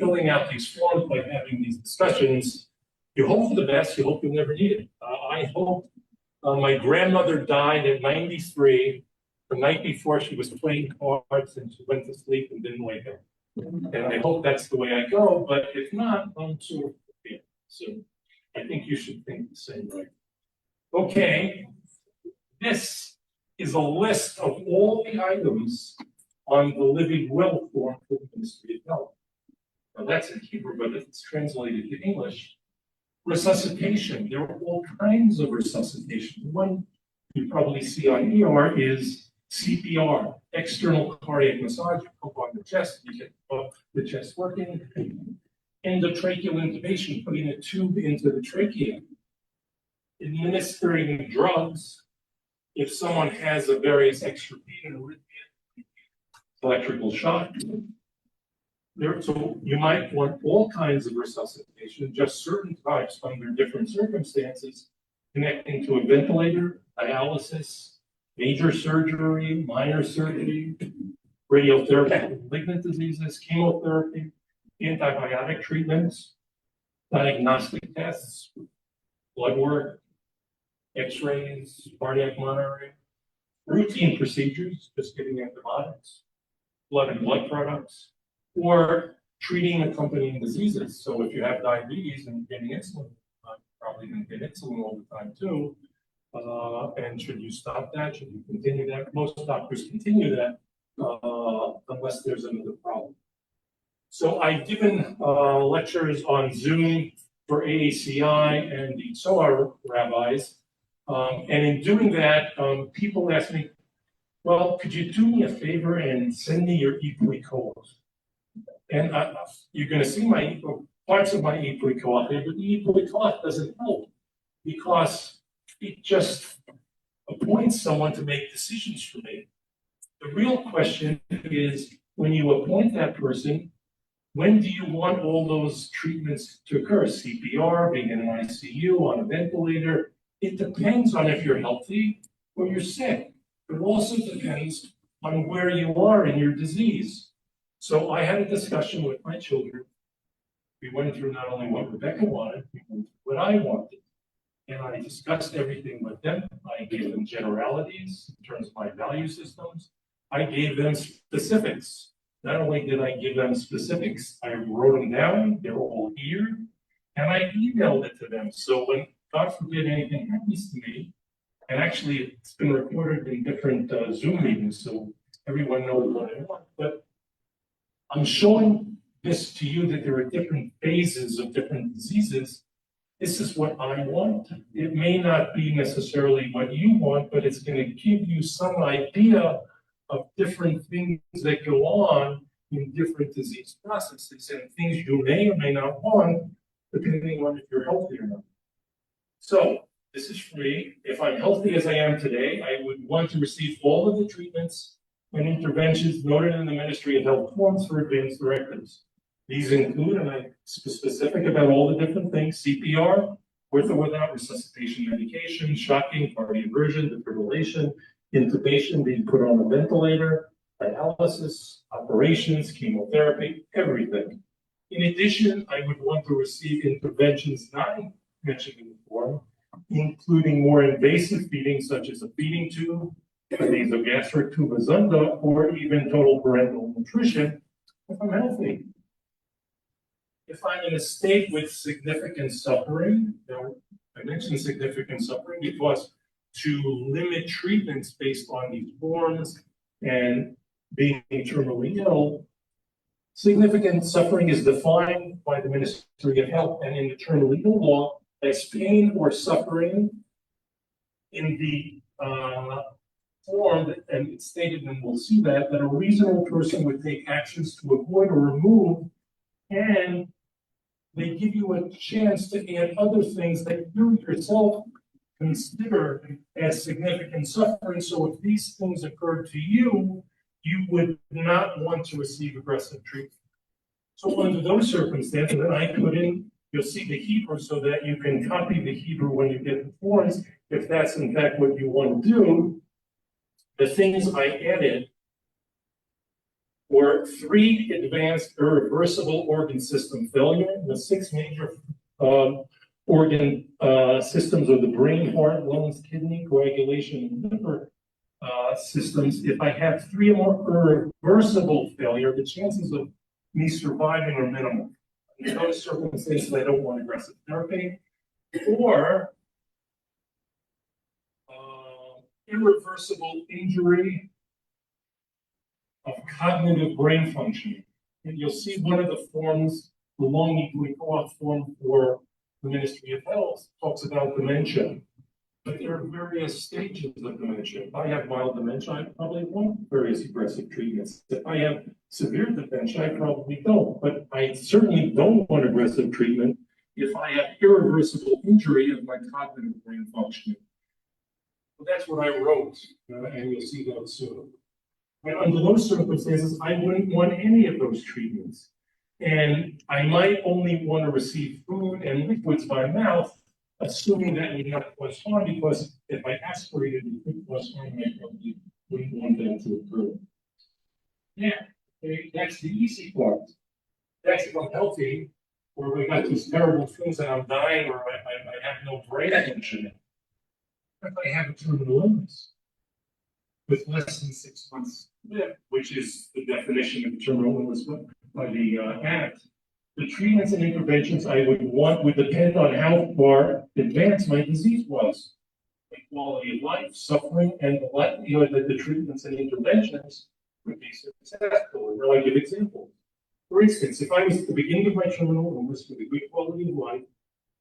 filling out these forms, by having these discussions, you hope for the best, you hope you'll never need it. I hope my grandmother died at 93, the night before she was playing cards and she went to sleep and didn't wake up. And I hope that's the way I go, but if not, I'm sort of prepared. So I think you should think the same way. Okay, this is a list of all the items on the living will form for the Ministry of Health. Now that's in Hebrew, but it's translated to English. Resuscitation, there are all kinds of resuscitation. One you probably see on ER is CPR, external cardiac massage. You put on the chest, you get the chest working. Endotracheal intubation, putting a tube into the trachea. Administering drugs, if someone has a various extravenous arrhythmia, electrical shock. So you might want all kinds of resuscitation, just certain types under different circumstances, connecting to a ventilator, dialysis, major surgery, minor surgery, radiotherapy, malignant diseases, chemotherapy, antibiotic treatments, diagnostic tests, blood work, x-rays, cardiac monitoring, routine procedures, just giving antibiotics, blood and blood products, or treating accompanying diseases. So if you have diabetes and you're getting insulin, you're probably going to get insulin all the time too. And should you stop that? Should you continue that? Most doctors continue that unless there's another problem. So I've given lectures on Zoom for AACI and the SOAR rabbis. And in doing that, people ask me, well, could you do me a favor and send me your ePli co-auth? And you're going to see my parts of my ePli co-auth here, but the ePli co-auth doesn't help because it just appoints someone to make decisions for me. The real question is, when you appoint that person, when do you want all those treatments to occur? CPR, being in an ICU, on a ventilator. It depends on if you're healthy or you're sick. It also depends on where you are in your disease. So I had a discussion with my children. We went through not only what Rebecca wanted, we went through what I wanted. And I discussed everything with them. I gave them generalities in terms of my value systems. I gave them specifics. Not only did I give them specifics, I wrote them down. They're all here. And I emailed it to them. So when, God forbid, anything happens to me, and actually it's been recorded in different Zoom meetings, so everyone knows what I want. But I'm showing this to you that there are different phases of different diseases. This is what I want. It may not be necessarily what you want, but it's going to give you some idea of different things that go on in different disease processes and things you may or may not want, depending on if you're healthy or not. So this is free. If I'm healthy as I am today, I would want to receive all of the treatments and interventions noted in the Ministry of Health forms for Advanced Directives. These include, and I'm specific about all the different things, CPR, with or without resuscitation medication, shocking, cardioversion, defibrillation, intubation, being put on a ventilator, dialysis, operations, chemotherapy, everything. In addition, I would want to receive interventions not mentioned in the form, including more invasive feeding, such as a feeding tube, a nasogastric tubazunda, or even total parenteral nutrition, if I'm healthy. If I'm in a state with significant suffering, I mentioned significant suffering because to limit treatments based on these forms and being terminally ill, significant suffering is defined by the Ministry of Health and in the terminally ill law as pain or suffering in the form, and it's stated, and we'll see that a reasonable person would take actions to avoid or remove, and they give you a chance to add other things that you yourself consider as significant suffering. So if these things occur to you, you would not want to receive aggressive treatment. So under those circumstances, then I put in, you'll see the Hebrew so that you can copy the Hebrew when you get the forms, if that's in fact what you want to do. The things I added or 3 advanced irreversible organ system failure. The 6 major organ systems of the brain, heart, lungs, kidney, coagulation, and liver systems. If I have 3 or more irreversible failure, the chances of me surviving are minimal. In those circumstances, I don't want aggressive therapy. Or irreversible injury of cognitive brain function. And you'll see one of the forms, the long equally co-op form for the Ministry of Health, talks about dementia. But there are various stages of dementia. If I have mild dementia, I probably want various aggressive treatments. If I have severe dementia, I probably don't. But I certainly don't want aggressive treatment if I have irreversible injury of my cognitive brain functioning. Well, that's what I wrote, and you'll see that soon. And under those circumstances, I wouldn't want any of those treatments. And I might only want to receive food and liquids by mouth, assuming that would not cause harm, because if I aspirated, it could cause harm, I probably wouldn't want that to occur. Yeah, okay, that's the easy part. That's if I'm healthy, or we got these terrible things and I'm dying, or I have no brain function. If I have a terminal illness with less than 6 months, which is the definition of terminal illness by the Act, the treatments and interventions I would want would depend on how far advanced my disease was, my quality of life, suffering, and the likelihood that the treatments and interventions would be successful. And I'll give examples. For instance, if I was at the beginning of my terminal illness with a good quality of life,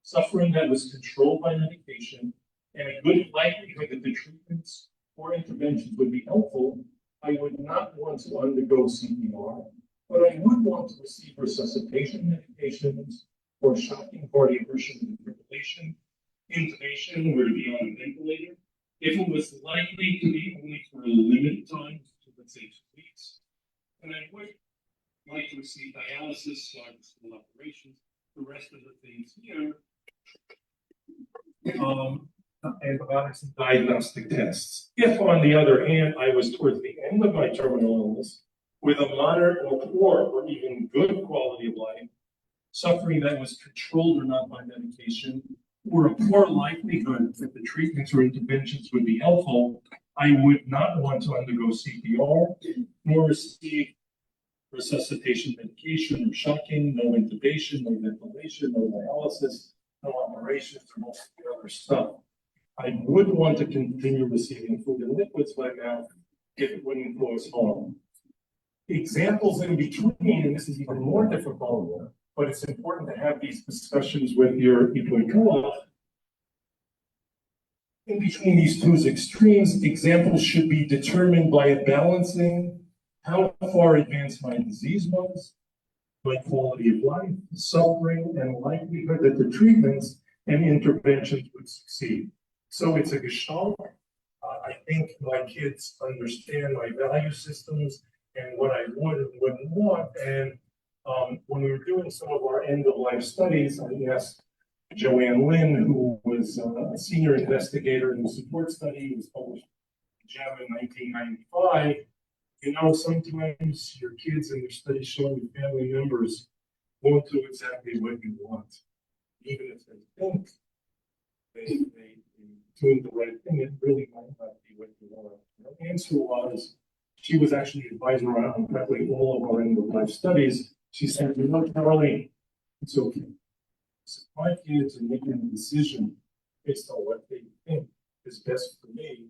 suffering that was controlled by medication, and a good likelihood that the treatments or interventions would be helpful, I would not want to undergo CPR, but I would want to receive resuscitation medications or shocking cardioversion and defibrillation, intubation, or to be on a ventilator. If it was likely to be only for a limited time, let's say 2 weeks, and I would like to receive dialysis, surgical operations, the rest of the things here. Antibiotics and diagnostic tests. If, on the other hand, I was towards the end of my terminal illness with a moderate or poor or even good quality of life, suffering that was controlled or not by medication, or a poor likelihood that the treatments or interventions would be helpful, I would not want to undergo CPR, nor receive resuscitation medication or shocking, no intubation, no ventilation, no dialysis, no operations, or most of the other stuff. I would want to continue receiving food and liquids by mouth if it wouldn't cause harm. Examples in between, and this is even more difficult, but it's important to have these discussions with your co-op. In between these two extremes, examples should be determined by a balancing how far advanced my disease was, my quality of life, suffering, and likelihood that the treatments and interventions would succeed. So it's a gestalt. I think my kids understand my value systems and what I would and wouldn't want. And when we were doing some of our end-of-life studies, I asked Joanne Lynn, who was a senior investigator in the support study, who was published in JAMA in 1995. You know, sometimes your kids and their studies showing your family members won't do exactly what you want. Even if they think they doing the right thing, it really might not be what you want. The answer was, she was actually advisor on practically all of our end-of-life studies. She said, you know, Charlie, it's okay. So my kids are making a decision based on what they think is best for me,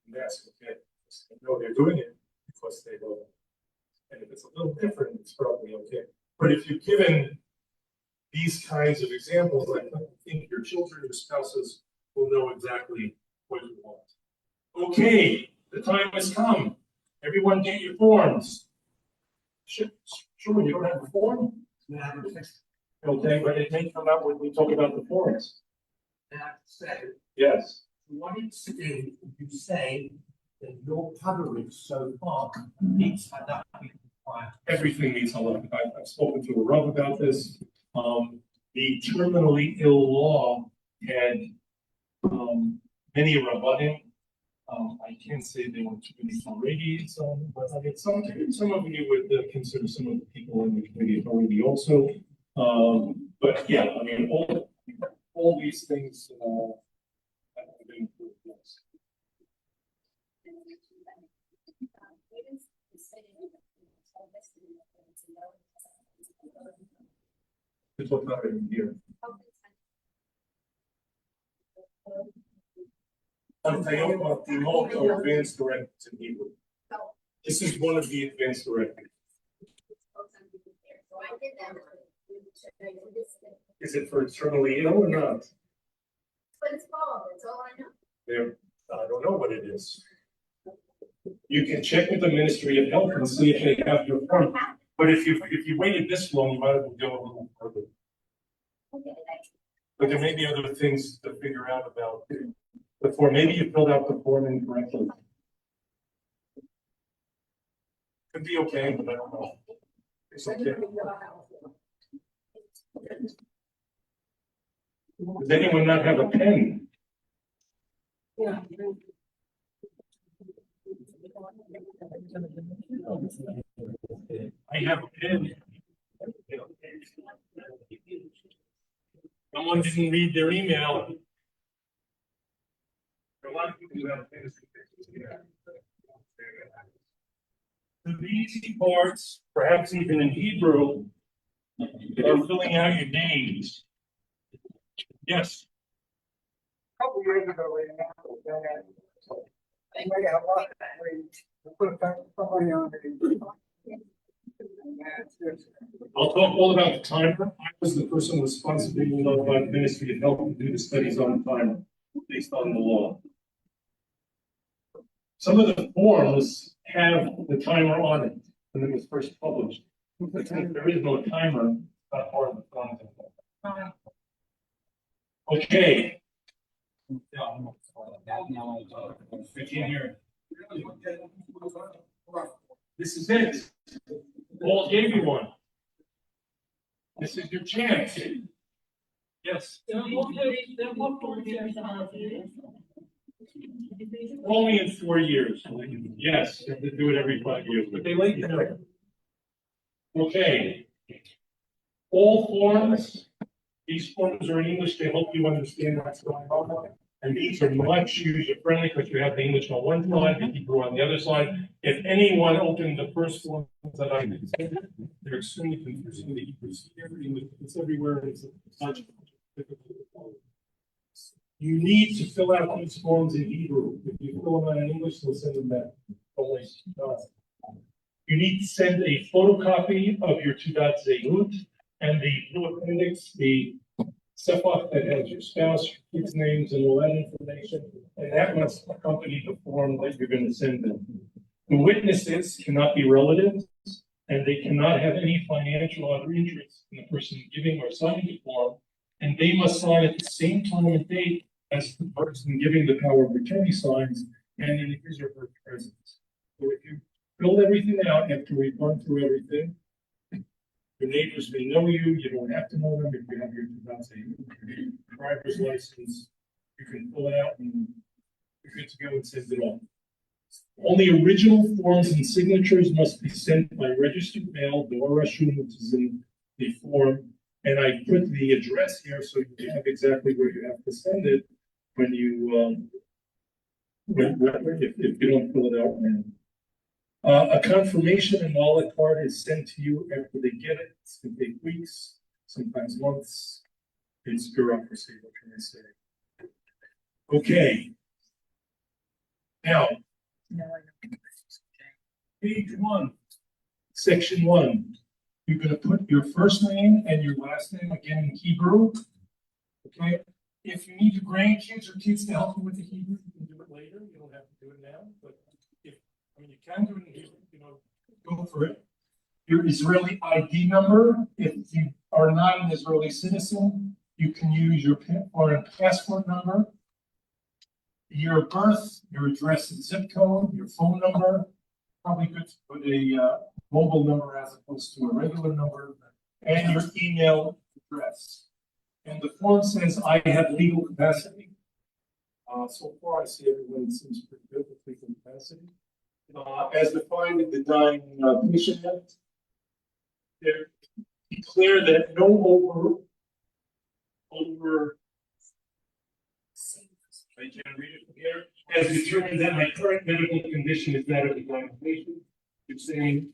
and that's okay. I know they're doing it because they love it. And if it's a little different, it's probably okay. But if you're given these kinds of examples, I think your children, your spouses will know exactly what you want. Okay, the time has come. Everyone get your forms. Sure, you don't have a form? Okay, but it may come out when we talk about the forms. That said, yes. What incident would you say that your coverage so far meets halachic requirements? Everything meets halachic. I've spoken to a Rav about this. The terminally ill law had many rabbanim I can't say they were too many already, but I mean, some of you would consider some of the people in the committee already also. But yeah, I mean, all these things, have been improved, yes. It's what not in here. I'm talking about the multiple advanced directives in Hebrew. This is one of the advanced directives. Is it for terminally ill or not? What it's called, that's all I know. There, I don't know what it is. You can check with the Ministry of Health and see if they have your form. But if you waited this long, you might as well go a little further. But there may be other things to figure out about the form. Maybe you filled out the form incorrectly. Could be okay, but I don't know. It's okay. Does anyone not have a pen? Yeah. I have a pen. Someone didn't read their email. A lot of people have pens. The easy parts, perhaps even in Hebrew, are filling out your names. Yes. Couple years ago, we had a lot we put somebody on I'll talk all about the timer. I was the person responsible by the Ministry of Health to do the studies on time based on the law. Some of the forms have the timer on it when it was first published. But since there is no timer, it's not part of the form. Okay. I can't hear it. This is it. Paul gave you one. This is your chance. Yes. Only in 4 years. Yes, you have to do it every 5 years, but they let you know. Okay. All forms, these forms are in English to help you understand what's going on. And these are much user-friendly because you have the English on one side, the Hebrew on the other side. If anyone opened the first forms that I did, they're extremely confusing. The Hebrew it's everywhere. It's much difficult to follow. You need to fill out these forms in Hebrew. If you fill them out in English, they'll send them back. You need to send a photocopy of your Teudat Zehut and the blue appendix, the sepach that has your spouse, your kids' names, and all that information, and that must accompany the form that you're going to send them. The witnesses cannot be relatives, and they cannot have any financial or other interest in the person giving or signing the form, and they must sign at the same time and date as the person giving the power of attorney signs, and in his or her presence. So if you fill everything out after we've gone through everything, your neighbors may know you. You don't have to know them if you have your driver's license. You can pull it out and you're good to go and send it on. Only original forms and signatures must be sent by registered mail, Dor Rashum, which is in the form. And I put the address here so you have exactly where you have to send it when you if you don't fill it out now. A confirmation and wallet card is sent to you after they get it. It can take weeks, sometimes months. It's bureaucracy, what can I say? Okay. Now, page 1, section 1. You're going to put your first name and your last name again in Hebrew. Okay. If you need your grandkids or kids to help you with the Hebrew, you can do it later. You don't have to do it now, but you can do it in Hebrew, go for it. Your Israeli ID number. If you are not an Israeli citizen, you can use your foreign passport number, year of birth, your address and zip code, your phone number. Probably good to put a mobile number as opposed to a regular number, and your email address. And the form says, I have legal capacity. So far, I see everyone seems pretty good with legal capacity. As defined in the Dying Patient Act, they're declare that no I can't read it from here, has determined that my current medical condition is that of a dying patient. You're saying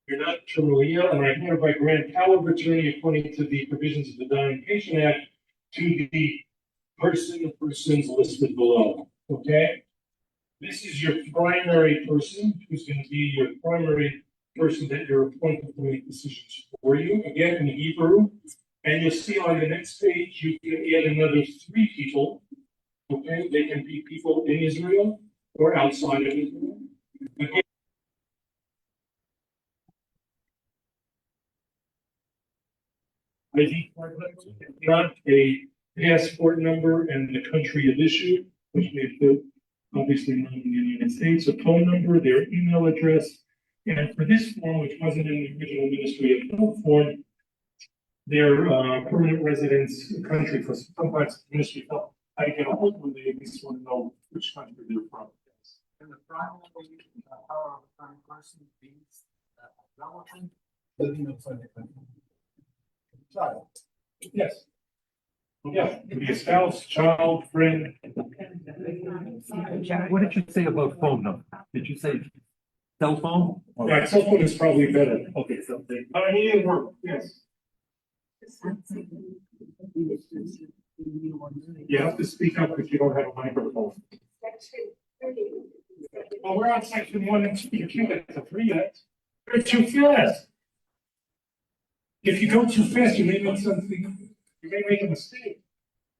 you're not terminally ill, and I hereby grant power of attorney according to the provisions of the Dying Patient Act to the persons listed below. Okay? This is your primary person who's going to be your primary person that you're appointed to make decisions for you. Again, in Hebrew. And you'll see on the next page, you can add another 3 people. Okay? They can be people in Israel or outside of Israel. Again, ID card number, not a passport number and the country of issue, which may fit obviously not in the United States, a phone number, their email address, and for this form, which wasn't in the original Ministry of Health form, their permanent residence country, because sometimes the Ministry of Health, I get a hold when they at least want to know which country they're from. And the primary power of the current person means relevant living outside the country. Child. Yes. Yeah, it could be a spouse, child, friend. What did you say about phone number? Did you say cell phone? Right, cell phone is probably better. Okay, so they. I mean, it work, yes. You have to speak up if you don't have a microphone. Well, we're on section 1 and 2. You can't get to 3 yet. You're too fast. If you go too fast, you may make something, you may make a mistake.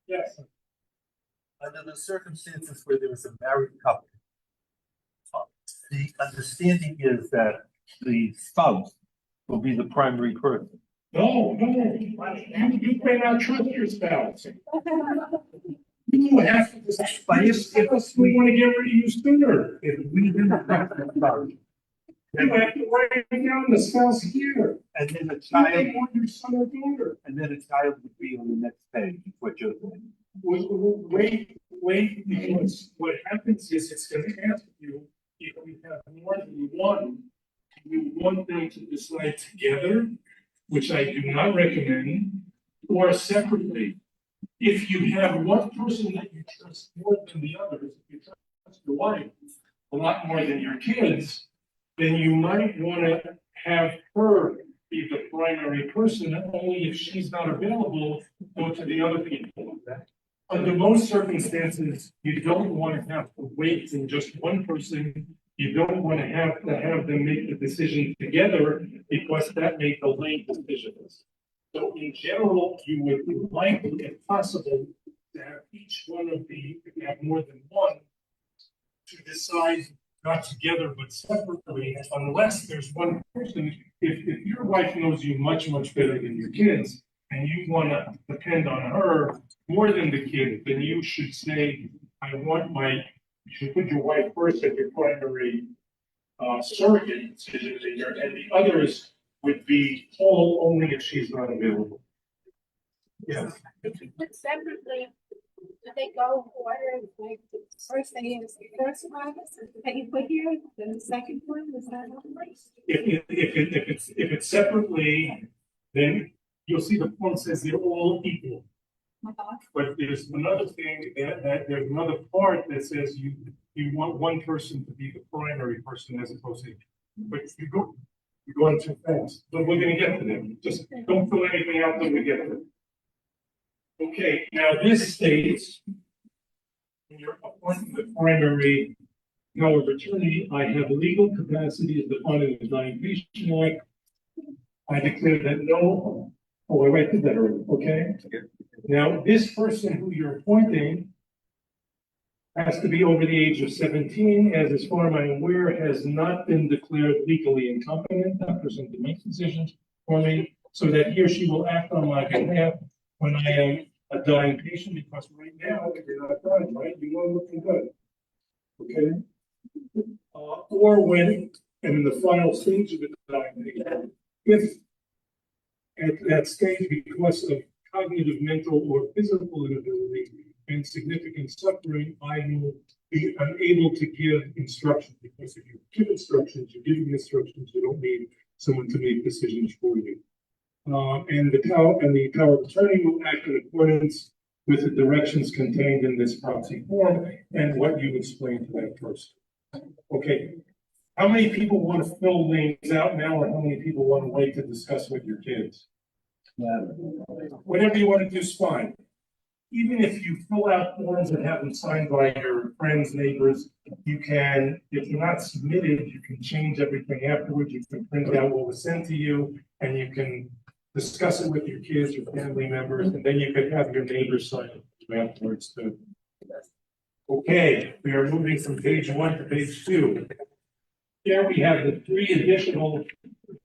Yes. Under the circumstances where there was a married couple, the understanding is that the spouse will be the primary person. No, you may not trust your spouse. You have to decide, we want to get rid of you sooner. If we didn't have the spouse, You have to write down the spouse here. and then a You child, may want your son or daughter. and then a child would be on the next page, is what you're saying. Wait, because what happens is it's gonna ask you, if we have more than one, you want them to decide together, which I do not recommend, or separately. If you have one person that you trust more than the others, if you trust your wife a lot more than your kids, then you might wanna have her be the primary person, only if she's not available, go to the other people. Under most circumstances, you don't want to have to wait in just one person. You don't want to have them make the decision together because that may delay decisions. So in general, you would like, if possible, to have each one of the, if you have more than one, to decide not together but separately, unless there's one person. If your wife knows you much better than your kids, and you want to depend on her more than the kid, then you should say, you should put your wife first as your primary surrogate decision maker, and the others would be told only if she's not available. Yes. But separately, do they go order, like, the first thing is the first one, that you put here, then the second one, is that how it works? If it's separately, then you'll see the form says they're all equal. But there's another thing that there's another part that says you want one person to be the primary person as opposed to, but you're going too fast. But we're gonna get to them. Just don't fill anything out till we get to them. Okay, now this states when you're appointing the primary power of attorney, I have legal capacity as defined in the Dying Patient Act. I declare that no. Oh, I read that already, okay? Now, this person who you're appointing has to be over the age of 17, as far as I'm aware, has not been declared legally incompetent, that person to make decisions for me, so that he or she will act on my behalf when I am a dying patient, because right now, if you're not dying, right, you are looking good. Okay? Or when, in the final stage of the dying patient, if at that stage, because of cognitive, mental, or physical inability, and significant suffering, I will be unable to give instructions, because if you give instructions, you're giving instructions, you don't need someone to make decisions for you. And the power of attorney will act in accordance with the directions contained in this proxy form and what you explained to that person. Okay, how many people want to fill names out now, or how many people want to wait to discuss with your kids? Whatever you want to do is fine. Even if you fill out forms and have them signed by your friends, neighbors, you can, if you're not submitted, you can change everything afterwards. You can print out what was sent to you, and you can discuss it with your kids, your family members, and then you could have your neighbors sign it afterwards too. Okay, we are moving from page 1 to page 2. Here we have the 3 additional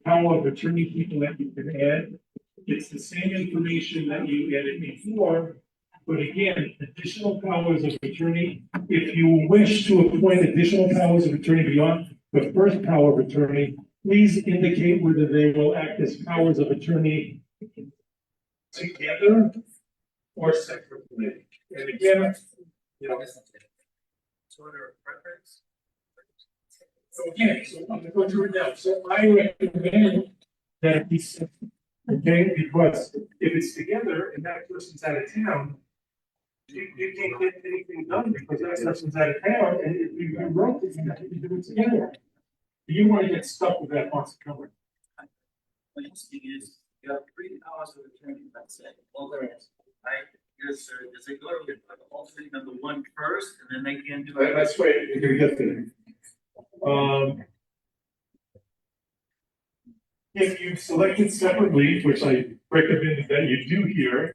power of attorney people that you can add. It's the same information that you added before, but again, additional powers of attorney. If you wish to appoint additional powers of attorney beyond the first power of attorney, please indicate whether they will act as powers of attorney together or separately. And again, you know, Sort of preference. so again, so I'm gonna go through it now. So I recommend that it be separate, okay? Because if it's together and that person's out of town, you can't get anything done because that person's out of town, and if you wrote it, you have to do it together. You want to get stuck with that box covered. What you're saying is, you have 3 powers of attorney, that's it, all there is, right? Yes, sir, does it go to alternate number 1 first, and then they can do it? That's right, you're gonna get there. If you select it separately, which I recommend that you do here,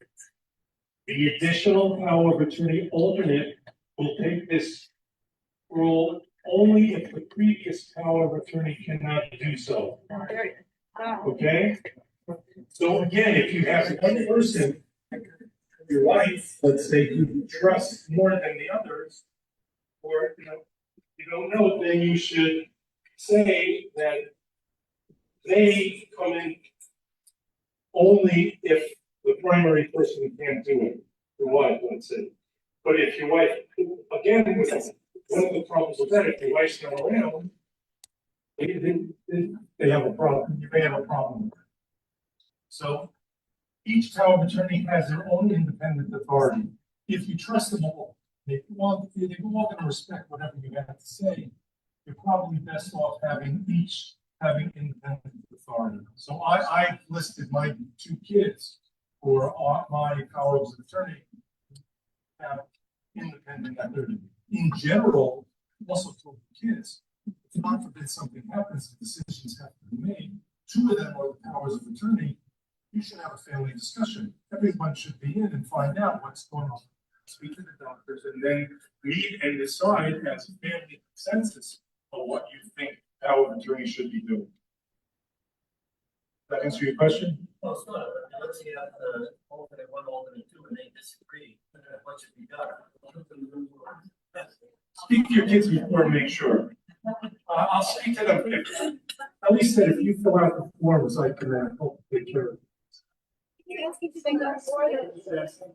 the additional power of attorney alternate will take this role only if the previous power of attorney cannot do so. Okay? So again, if you have one person, your wife, let's say, you trust more than the others, or you don't know, then you should say that they come in only if the primary person can't do it, your wife, let's say. But if your wife, again, with one of the problems with that, if your wife's not around, they have a problem, you may have a problem. So each power of attorney has their own independent authority. If you trust them all, they're all going to respect whatever you have to say. You're probably best off having each having independent authority. So I listed my 2 kids for my powers of attorney have independent authority. In general, also for the kids, if God forbid something happens, the decisions have to be made. 2 of them are the powers of attorney. You should have a family discussion. Everyone should be in and find out what's going on. Speak to the doctors and then meet and decide as a family consensus on what you think power of attorney should be doing. Does that answer your question? Well, it's not, let's say you have the alternate 1, alternate 2, and they disagree, what should be done? Speak to your kids before and make sure. I'll speak to them. At least that if you fill out the forms, I can help take care of it.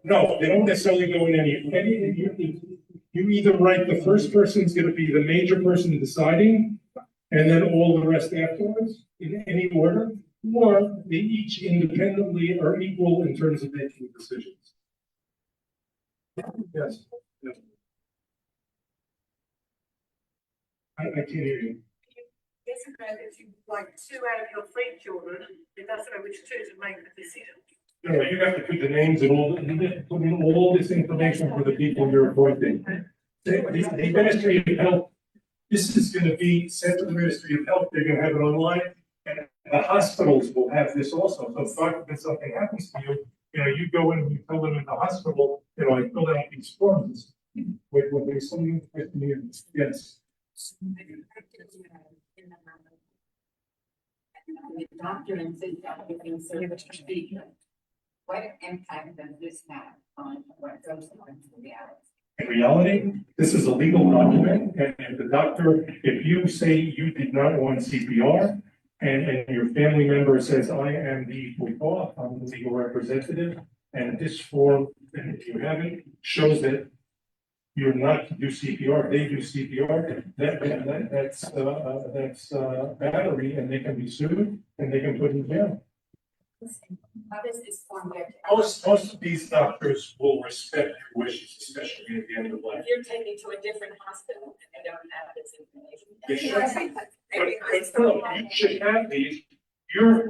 No, they don't necessarily go in you either write the first person's gonna be the major person deciding, and then all the rest afterwards, in any order, or they each independently are equal in terms of making decisions. Yes. I can't hear you. Isn't that if you like 2 out of your 3 children, it doesn't know which 2 to make the decision? No, you have to put the names and all, you have to put in all this information for the people you're appointing. The Ministry of Health, this is gonna be sent to the Ministry of Health, they're gonna have it online, and the hospitals will have this also, so if God forbid something happens to you, you go in and you tell them in the hospital, I filled out these forms. Wait, there's something here, yes. The doctor and said that we can serve to speak. What impact does this have on what goes on to the hours? In reality, this is a legal document, and if the doctor, if you say you did not want CPR, and your family member says, I am the I'm the legal representative, and this form and if you haven't, shows that you're not to do CPR, they do CPR, that's battery, and they can be sued, and they can put in jail. How does this form get? Most of these doctors will respect your wishes, especially at the end of life. If you're taken to a different hospital and they don't have this information. They should. But no, you should have these, your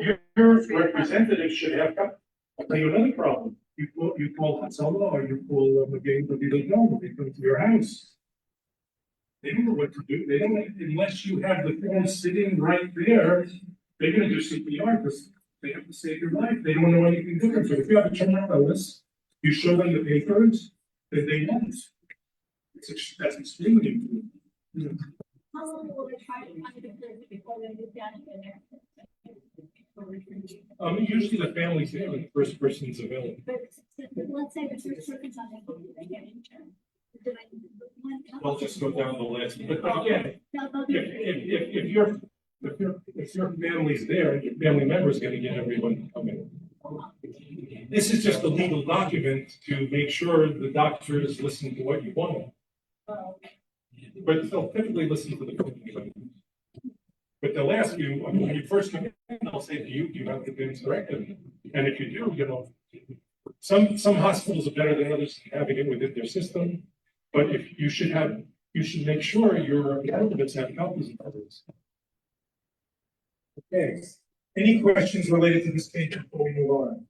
representative should have, I'll tell you another problem. You call Hatsala or you call McGinn, but they don't know, they come to your house. They don't know what to do, they don't, unless you have the phone sitting right there, they're gonna do CPR because they have to save your life, they don't know anything different, but if you have a terminal illness, you show them the papers, then they won't. That's extremely important. How long will they try to find the person before they get down in there? Usually the family's there, and the first person's available. But let's say the first person's on it, they get insurance. I'll just go down the list, but again, if your family's there, your family member's gonna get everyone to come in. This is just a legal document to make sure the doctors listen to what you want. But they'll typically listen to the company. But they'll ask you, when you first come in, they'll say, do you have the Advanced Directive? And if you do, some hospitals are better than others in having it within their system. But if you should make sure your candidates have copies of others. Okay, any questions related to this page before we move on?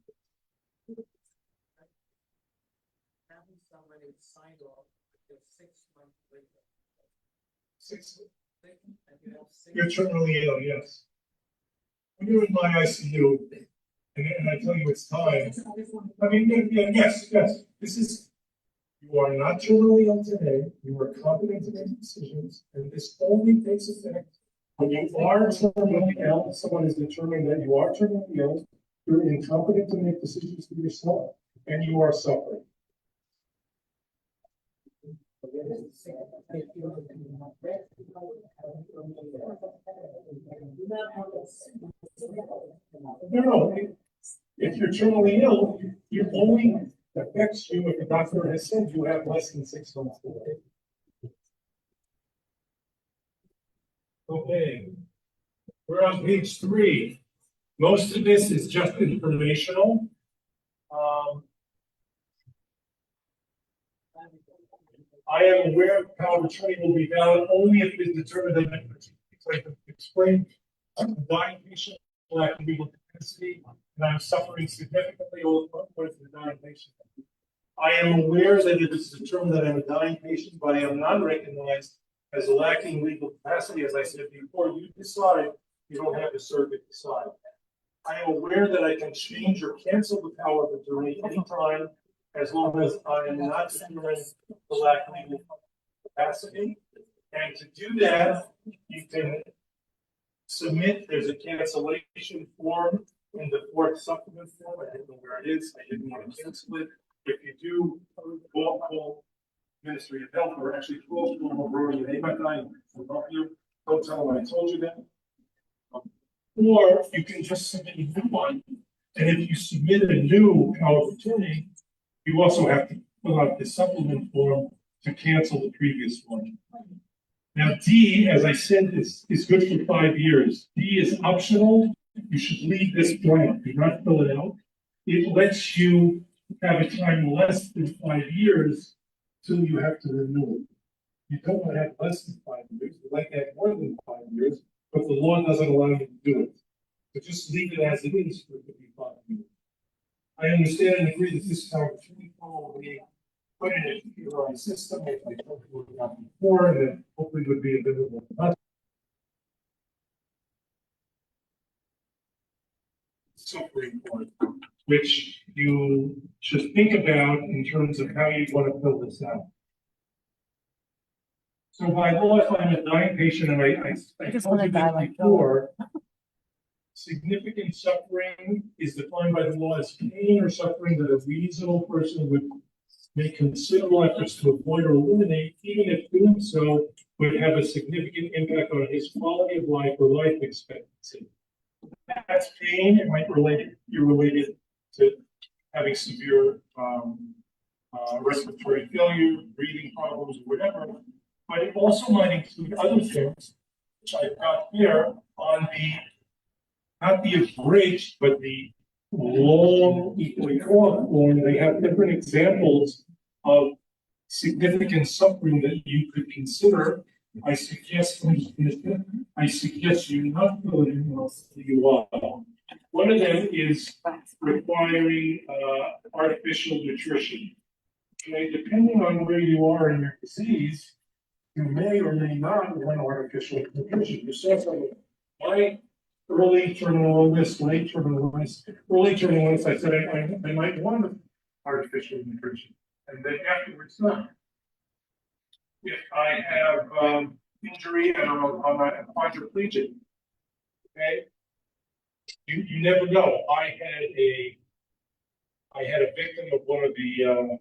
Having somebody sign off with 6 months later. 6. And you have 6. You're terminally ill, yes. When you're in my ICU, and I tell you it's time, I mean, yes, this is, you are not terminally ill today, you are competent to make decisions, and this only takes effect when you are terminally ill, someone is determined that you are terminally ill, you're incompetent to make decisions for yourself, and you are suffering. No, if you're terminally ill, it only affects you if the doctor has said you have less than 6 months to live. Okay, we're on page 3. Most of this is just informational. I am aware of power of attorney will be valid only if it is determined that I can explain I'm a dying patient, lack of legal capacity, and I'm suffering significantly over the dying patient. I am aware that it is determined that I'm a dying patient, but I am not recognized as lacking legal capacity. As I said before, you decide, you don't have the circuit decide. I am aware that I can change or cancel the power of attorney anytime, as long as I am not determined to lack legal capacity. And to do that, you can submit, there's a cancellation form in the 4th supplement form. I don't know where it is. I didn't want to cancel it. If you do, call Ministry of Health, or actually call your name at night, will help you. Don't tell them I told you that. Or you can just submit a new one. And if you submit a new power of attorney, you also have to fill out the supplement form to cancel the previous one. Now, D, as I said, is good for 5 years. D is optional. You should leave this blank. Do not fill it out. It lets you have a time less than 5 years till you have to renew it. You don't want to have less than 5 years. You like to have more than 5 years, but the law doesn't allow you to do it. So just leave it as it is for it to be 5 years. I understand and agree that this power of attorney will be put in a computerized system, which I told you about before, and that hopefully would be available. Supreme Court, which you should think about in terms of how you want to fill this out. So by law, if I'm a dying patient, and I told you this before, significant suffering is defined by the law as pain or suffering that a reasonable person would make considerable efforts to avoid or eliminate, even if doing so would have a significant impact on his quality of life or life expectancy. That's pain. It might be related to having severe respiratory failure, breathing problems, whatever. But it also might include other things, which I've got here on the, not the abridged, but the long, we call it long, they have different examples of significant suffering that you could consider. I suggest you not fill it in unless you are. One of them is requiring artificial nutrition. Okay, depending on where you are in your disease, you may or may not want artificial nutrition. You saw some of my early terminal illness, late terminal illness, early terminal illness, I said I might want artificial nutrition, and then afterwards not. If I have injury and I'm a quadriplegic, okay, you never know. I had a victim of one of the